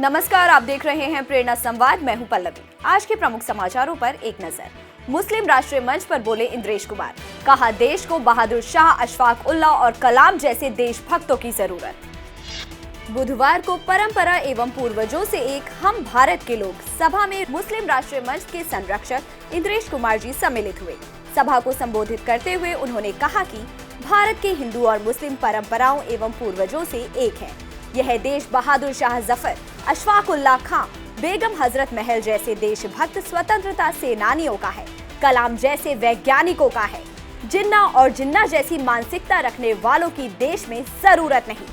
नमस्कार, आप देख रहे हैं प्रेरणा संवाद। मैं हूं पल्लवी। आज के प्रमुख समाचारों पर एक नजर। मुस्लिम राष्ट्रीय मंच पर बोले इंद्रेश कुमार, कहा देश को बहादुर शाह, अशफाक उल्लाह और कलाम जैसे देशभक्तों की जरूरत। बुधवार को परंपरा एवं पूर्वजों से एक हम भारत के लोग सभा में मुस्लिम राष्ट्रीय मंच के संरक्षक इंद्रेश कुमार जी सम्मिलित हुए। सभा को संबोधित करते हुए उन्होंने कहा कि भारत के हिंदू और मुस्लिम परंपराओं एवं पूर्वजों से एक है। यह देश बहादुर शाह जफर, अशफाक उल्लाह खां, बेगम हजरत महल जैसे देशभक्त स्वतंत्रता सेनानियों का है। कलाम जैसे वैज्ञानिकों का है। जिन्ना और जिन्ना जैसी मानसिकता रखने वालों की देश में जरूरत नहीं।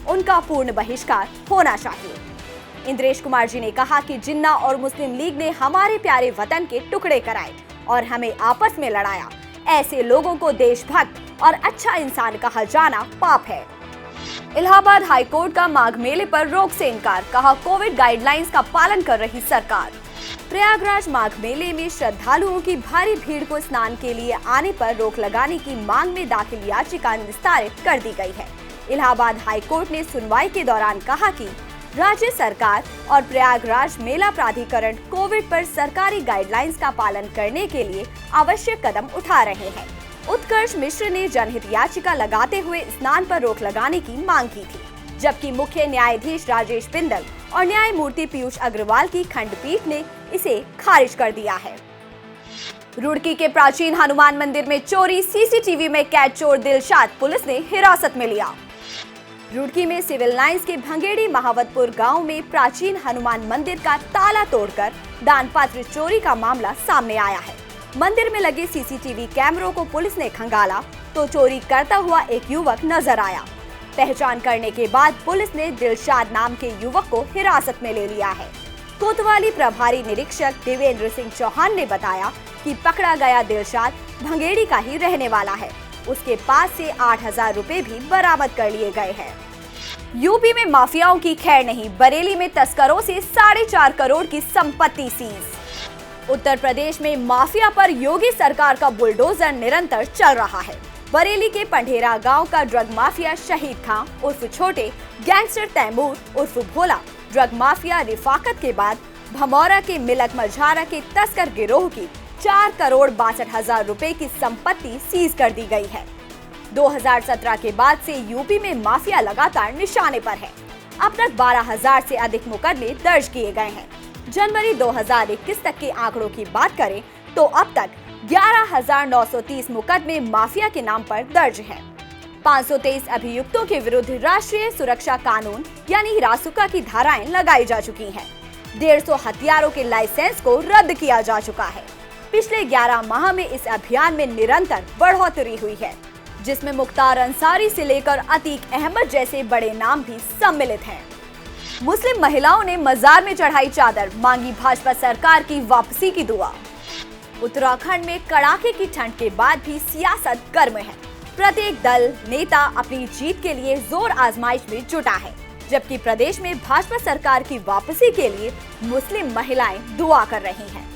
उनका पूर्ण बहिष्कार होना चाहिए। इंद्रेश कुमार जी ने कहा कि जिन्ना और मुस्लिम लीग ने हमारे प्यारे वतन के टुकड़े कराए और हमें आपस में लड़ाया। ऐसे लोगों को देशभक्त और अच्छा इंसान कहा जाना पाप है। इलाहाबाद हाईकोर्ट का माघ मेले पर रोक से इनकार, कहा कोविड गाइडलाइंस का पालन कर रही सरकार। प्रयागराज माघ मेले में श्रद्धालुओं की भारी भीड़ को स्नान के लिए आने पर रोक लगाने की मांग में दाखिल याचिका निस्तारित कर दी गई है। इलाहाबाद हाईकोर्ट ने सुनवाई के दौरान कहा कि राज्य सरकार और प्रयागराज मेला प्राधिकरण कोविड पर सरकारी गाइडलाइंस का पालन करने के लिए आवश्यक कदम उठा रहे हैं। उत्कर्ष मिश्र ने जनहित याचिका लगाते हुए स्नान पर रोक लगाने की मांग की थी, जबकि मुख्य न्यायाधीश राजेश बिंदल और न्यायमूर्ति पीयूष अग्रवाल की खंडपीठ ने इसे खारिज कर दिया है। रुड़की के प्राचीन हनुमान मंदिर में चोरी, सीसीटीवी में कैद चोर दिलशाद पुलिस ने हिरासत में लिया। रुड़की में सिविल लाइंस के भंगेड़ी महावतपुर गांव में प्राचीन हनुमान मंदिर का ताला तोड़कर दानपात्र चोरी का मामला सामने आया है। मंदिर में लगे सीसीटीवी कैमरों को पुलिस ने खंगाला तो चोरी करता हुआ एक युवक नजर आया। पहचान करने के बाद पुलिस ने दिलशाद नाम के युवक को हिरासत में ले लिया है। कोतवाली प्रभारी निरीक्षक देवेंद्र सिंह चौहान ने बताया कि पकड़ा गया दिलशाद भंगेड़ी का ही रहने वाला है। उसके पास से 8,000 रुपए भी बरामद कर लिए गए हैं। यूपी में माफियाओं की खैर नहीं, बरेली में तस्करों से 4.5 करोड़ की संपत्ति सीज। उत्तर प्रदेश में माफिया पर योगी सरकार का बुलडोजर निरंतर चल रहा है। बरेली के पंढेरा गांव का ड्रग माफिया शहीद खां उर्फ छोटे, गैंगस्टर तैमूर उर्फ भोला, ड्रग माफिया रिफाकत के बाद भमौरा के मिलक मझारा के तस्कर गिरोह की 4,62,00,000 रुपए की संपत्ति सीज कर दी गई है। 2017 के बाद से यूपी में माफिया लगातार निशाने पर है। अब तक 12,000 से अधिक मुकदमे दर्ज किए गए हैं। जनवरी 2021 तक के आंकड़ों की बात करें तो अब तक 11,930 मुकदमे माफिया के नाम पर दर्ज हैं। 523 अभियुक्तों के विरुद्ध राष्ट्रीय सुरक्षा कानून यानी रासुका की धाराएं लगाई जा चुकी हैं। 150 हथियारों के लाइसेंस को रद्द किया जा चुका है। पिछले 11 माह में इस अभियान में निरंतर बढ़ोतरी हुई है, जिसमें मुख्तार अंसारी से लेकर अतीक अहमद जैसे बड़े नाम भी सम्मिलित हैं। मुस्लिम महिलाओं ने मजार में चढ़ाई चादर, मांगी भाजपा सरकार की वापसी की दुआ। उत्तराखंड में कड़ाके की ठंड के बाद भी सियासत गर्म है। प्रत्येक दल नेता अपनी जीत के लिए जोर आजमाइश में जुटा है, जबकि प्रदेश में भाजपा सरकार की वापसी के लिए मुस्लिम महिलाएं दुआ कर रही हैं।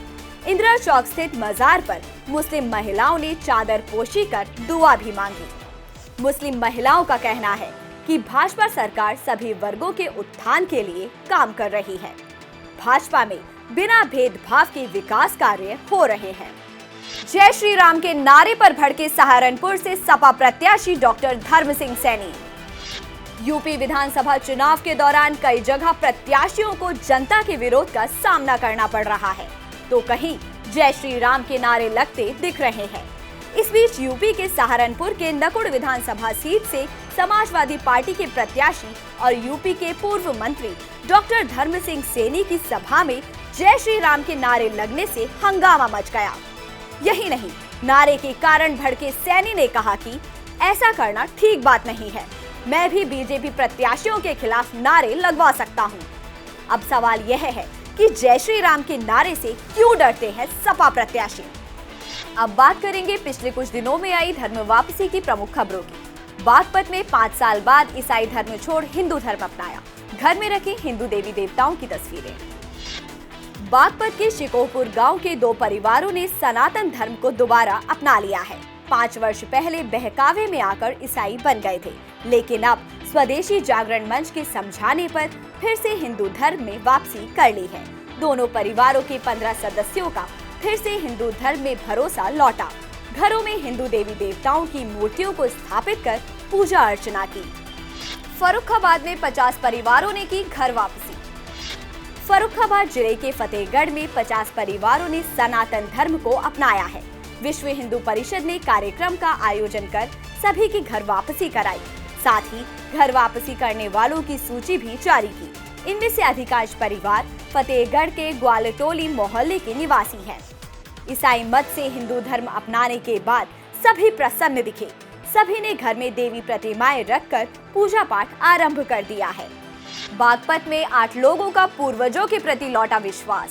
इंदिरा चौक स्थित मजार पर मुस्लिम महिलाओं ने चादर पोशी कर दुआ भी मांगी। मुस्लिम महिलाओं का कहना है कि भाजपा सरकार सभी वर्गों के उत्थान के लिए काम कर रही है। भाजपा में बिना भेदभाव के विकास कार्य हो रहे हैं। जय श्री राम के नारे पर भड़के सहारनपुर से सपा प्रत्याशी डॉक्टर धर्म सिंह सैनी। यूपी विधानसभा चुनाव के दौरान कई जगह प्रत्याशियों को जनता के विरोध का सामना करना पड़ रहा है, तो कहीं जय श्री राम के नारे लगते दिख रहे हैं। इस बीच यूपी के सहारनपुर के नकुड़ विधानसभा सीट से समाजवादी पार्टी के प्रत्याशी और यूपी के पूर्व मंत्री डॉक्टर धर्म सिंह सैनी की सभा में जय श्री राम के नारे लगने से हंगामा मच गया। यही नहीं, नारे के कारण भड़के सैनी ने कहा कि ऐसा करना ठीक बात नहीं है। मैं भी बीजेपी प्रत्याशियों के खिलाफ नारे लगवा सकता हूँ। अब सवाल यह है कि जय श्री राम के नारे से क्यों डरते हैं सपा प्रत्याशी। अब बात करेंगे पिछले कुछ दिनों में आई धर्म वापसी की प्रमुख खबरों की। बागपत में 5 साल बाद ईसाई धर्म छोड़ हिंदू धर्म अपनाया, घर में रखी हिंदू देवी देवताओं की तस्वीरें। बागपत के शिकोहपुर गांव के 2 परिवारों ने सनातन धर्म को दोबारा अपना लिया है। 5 वर्ष पहले बहकावे में आकर ईसाई बन गए थे, लेकिन अब स्वदेशी जागरण मंच के समझाने पर फिर से हिंदू धर्म में वापसी कर ली है। दोनों परिवारों के 15 सदस्यों का फिर से हिंदू धर्म में भरोसा लौटा। घरों में हिंदू देवी देवताओं की मूर्तियों को स्थापित कर पूजा अर्चना की। फर्रुखाबाद में 50 परिवारों ने की घर वापसी। फर्रुखाबाद जिले के फतेहगढ़ में 50 परिवारों ने सनातन धर्म को अपनाया है। विश्व हिंदू परिषद ने कार्यक्रम का आयोजन कर सभी की घर वापसी कराई। साथ ही घर वापसी करने वालों की सूची भी जारी की। इनमें से अधिकांश परिवार फतेहगढ़ के ग्वालटोली मोहल्ले के निवासी हैं। ईसाई मत से हिंदू धर्म अपनाने के बाद सभी प्रसन्न दिखे। सभी ने घर में देवी प्रतिमाएं रखकर पूजा पाठ आरंभ कर दिया है। बागपत में 8 लोगों का पूर्वजों के प्रति लौटा विश्वास।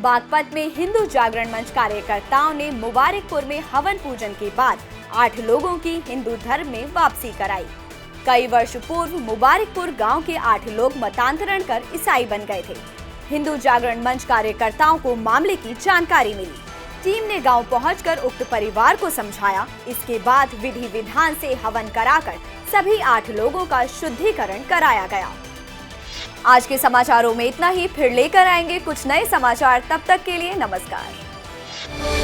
बागपत में हिंदू जागरण मंच कार्यकर्ताओं ने मुबारकपुर में हवन पूजन के बाद 8 लोगों की हिंदू धर्म में वापसी कराई। कई वर्ष पूर्व मुबारकपुर गांव के 8 लोग मतांतरण कर ईसाई बन गए थे। हिंदू जागरण मंच कार्यकर्ताओं को मामले की जानकारी मिली। टीम ने गांव पहुंचकर उक्त परिवार को समझाया। इसके बाद विधि विधान से हवन कराकर सभी 8 लोगों का शुद्धिकरण कराया गया। आज के समाचारों में इतना ही। फिर लेकर आएंगे कुछ नए समाचार। तब तक के लिए नमस्कार।